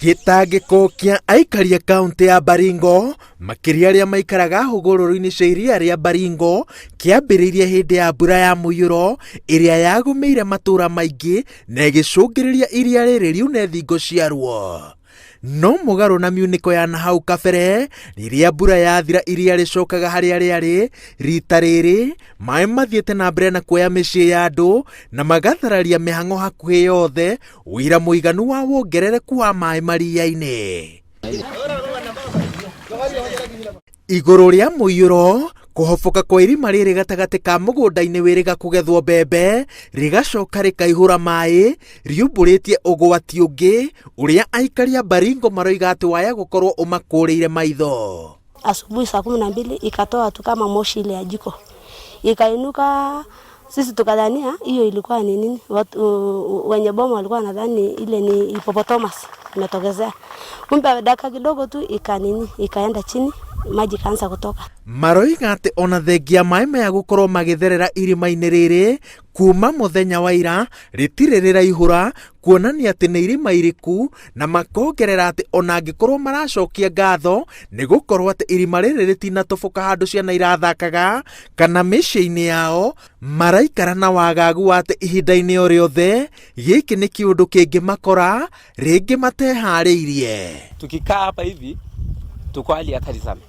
Gitangiko kia aikari kaunti ya Baringo makiria aria maikaraga hugururu-ini cia iria ria Baringo kiambiririe hindi ya mbura ya muiyuro iria yagumeire matura maingi na igicungiriria iria riri riune thingo ciaruo. No mugaru na miuniko ya nahau kabere riria mbura yathira iria ricokaga haria riari rita riri mai mathiete na mbere na kuoya micii ya andu na magathararia mihango hakuhi yothe wira muiganu wa wongerereku wa mai maria-ini. Iguru ria muiyuro kuhofoka kwa irima riri gatagati ka mugunda-ini wiriga kugethwo mbembe rigacoka rikaihura mai riumburitie ugwati ungi uria aikari a Baringo maroiga ati waya gukorwo umakuriire maitho. Asubuhi saa 12 ikatoa tu kama moshi ile ya jiko ikainuka, sisi tukadhania hiyo ilikuwa ni nini. Watu wenye bomu walikuwa wanadhani ile ni hippopotamus imetokezea, kumbe dakika kidogo tu ikaenda chini, maji kaanza kutoka. Maroiga ati ona thengia mai maya gukorwo magitherera irima-ini riri kuma muthenya wa ira ritire riraihura kuonania ati ni irima iriku, na makongerera ati ona angikorwo maracokia ngatho ni gukorwo ati irima riri ritinatoboka handu ciana irathakaga kana micii-ini yao maraikara na wagagu ati ihinda-ini o riothe giki ni kiundu kingi makora ringi matehariirie. Tukikaa hapa hivi tuko hali hatari sana.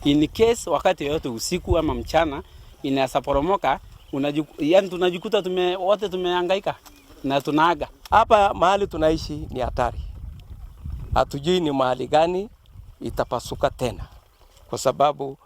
In case wakati yote usiku ama mchana inaweza poromoka, yani tunajikuta wote tumehangaika na tunaaga. Hapa mahali tunaishi ni hatari. Hatujui ni mahali gani itapasuka tena, kwa sababu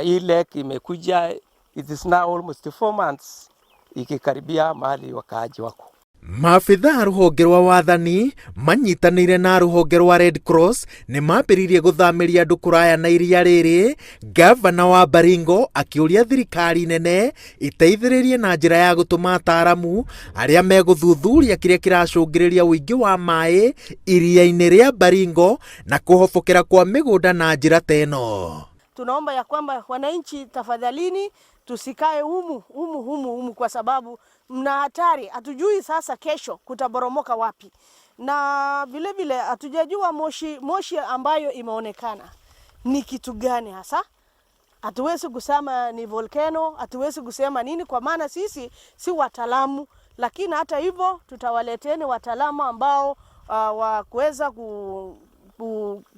hii lake imekuja, it is now almost 4 months ikikaribia mahali wakaaji wako. Maabitha ruhonge rwa wathani manyitanire na ruhonge rwa Red Cross ni mambiririe guthamiria andu kuraya na iria riri. Gavana wa Baringo akiuria thirikari nene iteithiririe na njira ya gutuma ataramu aria meguthuthuria kiria kiracungiriria uingi wa mai iria-ini ria Baringo na kuhofokera kwa migunda na njira teno. Tunaomba ya kwamba wananchi, tafadhalini tusikae humu kwa sababu mna hatari. Hatujui sasa kesho kutaboromoka wapi, na vile vile hatujajua moshi ambayo imeonekana ni kitu gani hasa. Hatuwezi kusema ni volcano, hatuwezi kusema nini, kwa maana sisi si wataalamu, lakini hata hivyo tutawaleteni wataalamu ambao wa kuweza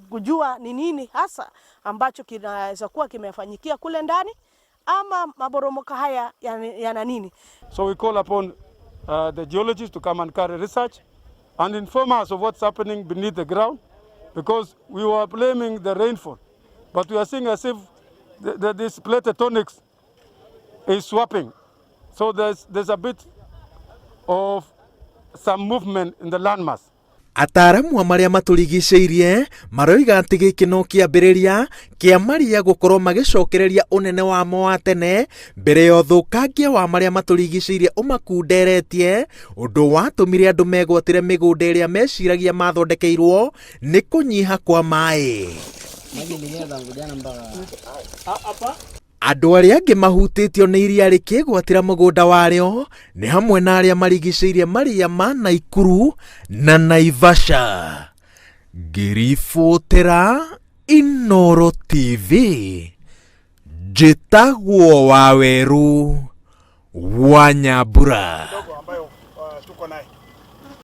kujua ni nini hasa ambacho kinaweza kuwa kimefanyikia kule ndani ama maboromoka haya yana nini. So we call upon the geologists to come and carry research and inform us of what's happening beneath the ground, because we were blaming the rainfall, but we are seeing as if this plate tectonics is swapping. So there's a bit of some movement in the landmass. Ataramu amaria maturigiceirie maroiga ati giki no kiambiriria kia maria gukorwo magicokereria unene wa mo wa tene mbere ya uthukangia wa maria maturigiceirie umakunderetie, undu watumire andu megwatire migunda iria meciragia mathondekeirwo ni kunyiha kwa mai. Andu aria angi mahutitio ni iria rikigwatira mugunda wario ni hamwe na aria marigiceirie maria ma Naikuru na Naivasha. Ngiribotera Inooro TV, njitagwo Waweru wa Nyambura. Ambayo tuko naye.